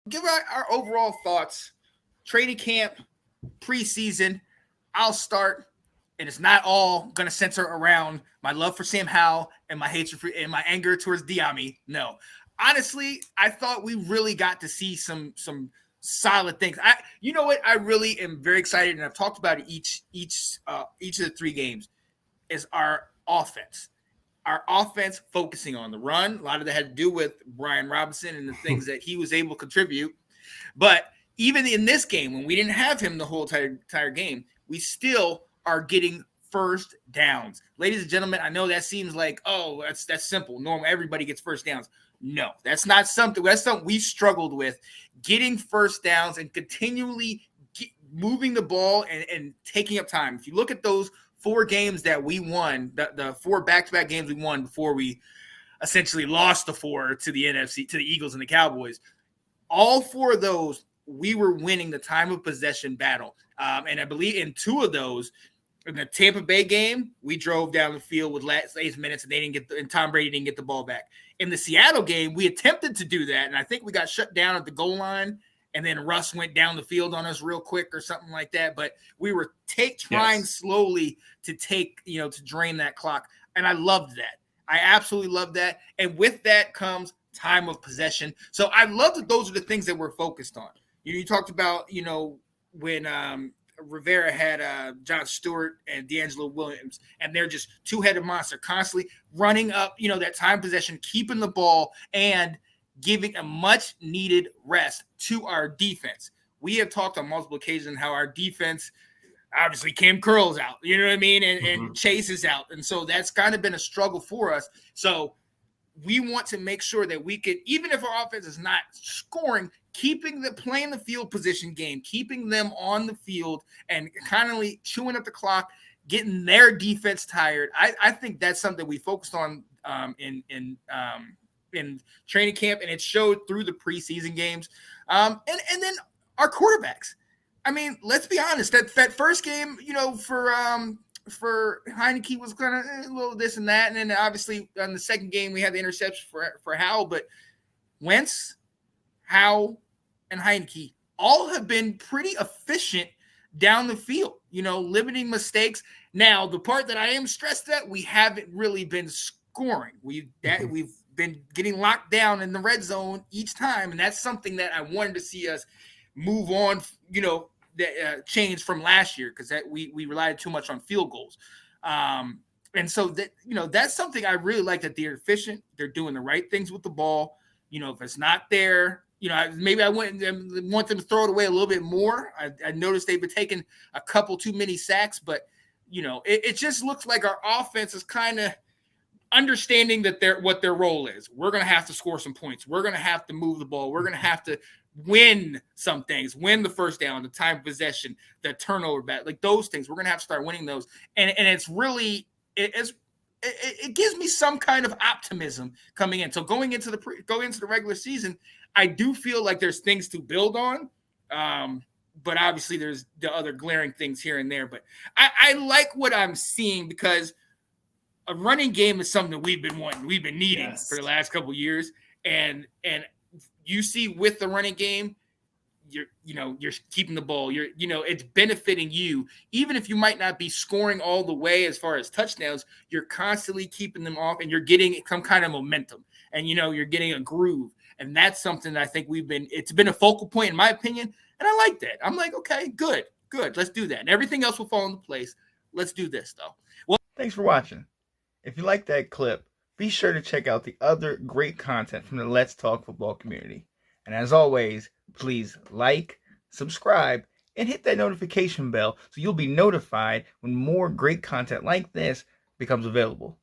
give our overall thoughts. Training camp, preseason. I'll start, and it's not all going to center around my love for Sam Howell and my hatred for and my anger towards Diami. No, honestly, I thought we really got to see some solid things. You know what? I really am very excited, and I've talked about it each of the three games. Is our offense. Our offense focusing on the run. A lot of that had to do with Brian Robinson and the things that he was able to contribute. But even in this game, when we didn't have him the whole entire game, we still are getting first downs. Ladies and gentlemen, I know that seems like, oh, that's simple. Normal, everybody gets first downs. No, that's not something. That's something we struggled with, getting first downs and continually moving the ball and taking up time. If you look at those four games that we won, the four back-to-back games we won before we essentially lost the four to the NFC, to the Eagles and the Cowboys, all four of those, we were winning the time of possession battle. And I believe in two of those, in the Tampa Bay game, we drove down the field with last 8 minutes, and and Tom Brady didn't get the ball back. In the Seattle game, we attempted to do that, and I think we got shut down at the goal line, and then Russ went down the field on us real quick or something like that. But we were trying slowly to to drain that clock, and I loved that. I absolutely loved that. And with that comes time of possession. So I love that those are the things that we're focused on. You talked about, when Rivera had John Stewart and D'Angelo Williams, and they're just two-headed monster, constantly running up, that time possession, keeping the ball, and giving a much-needed rest to our defense. We have talked on multiple occasions how our defense, obviously Cam Curl's out, you know what I mean, and Chase is out, and so that's kind of been a struggle for us. So we want to make sure that we could, even if our offense is not scoring, playing the field position game, keeping them on the field and kind of chewing up the clock, getting their defense tired. I think that's something we focused on in training camp, and it showed through the preseason games. And then our quarterbacks. I mean, let's be honest. That first game, for Heineke was kind of a little this and that, and then obviously on the second game we had the interception for Howell. But Wentz, Howell, and Heineke all have been pretty efficient down the field, limiting mistakes. Now, the part that I am stressed at, we haven't really been scoring. We've been getting locked down in the red zone each time, and that's something that I wanted to see us move on, that changed from last year, because that we relied too much on field goals. And so that, that's something I really like, that they're efficient. They're doing the right things with the ball. If it's not there, maybe I want them to throw it away a little bit more. I noticed they've been taking a couple too many sacks, but it just looks like our offense is kind of understanding that what their role is. We're going to have to score some points. We're going to have to move the ball. We're going to have to win some things, win the first down, the time of possession, the turnover battle, like those things. We're going to have to start winning those. And it's really, it gives me some kind of optimism coming in. So going into the regular season, I do feel like there's things to build on. But obviously there's the other glaring things here and there. But I like what I'm seeing, because a running game is something that we've been wanting, we've been needing for the last couple of years. And you see with the running game, you're keeping the ball. It's benefiting you. Even if you might not be scoring all the way as far as touchdowns, you're constantly keeping them off, and you're getting some kind of momentum, and you're getting a groove. And that's something that I think it's been a focal point, in my opinion. And I like that. I'm like, okay, good. Let's do that. And everything else will fall into place. Let's do this, though. Well, thanks for watching. If you like that clip, be sure to check out the other great content from the Let's Talk Football community. And as always, please like, subscribe, and hit that notification bell so you'll be notified when more great content like this becomes available.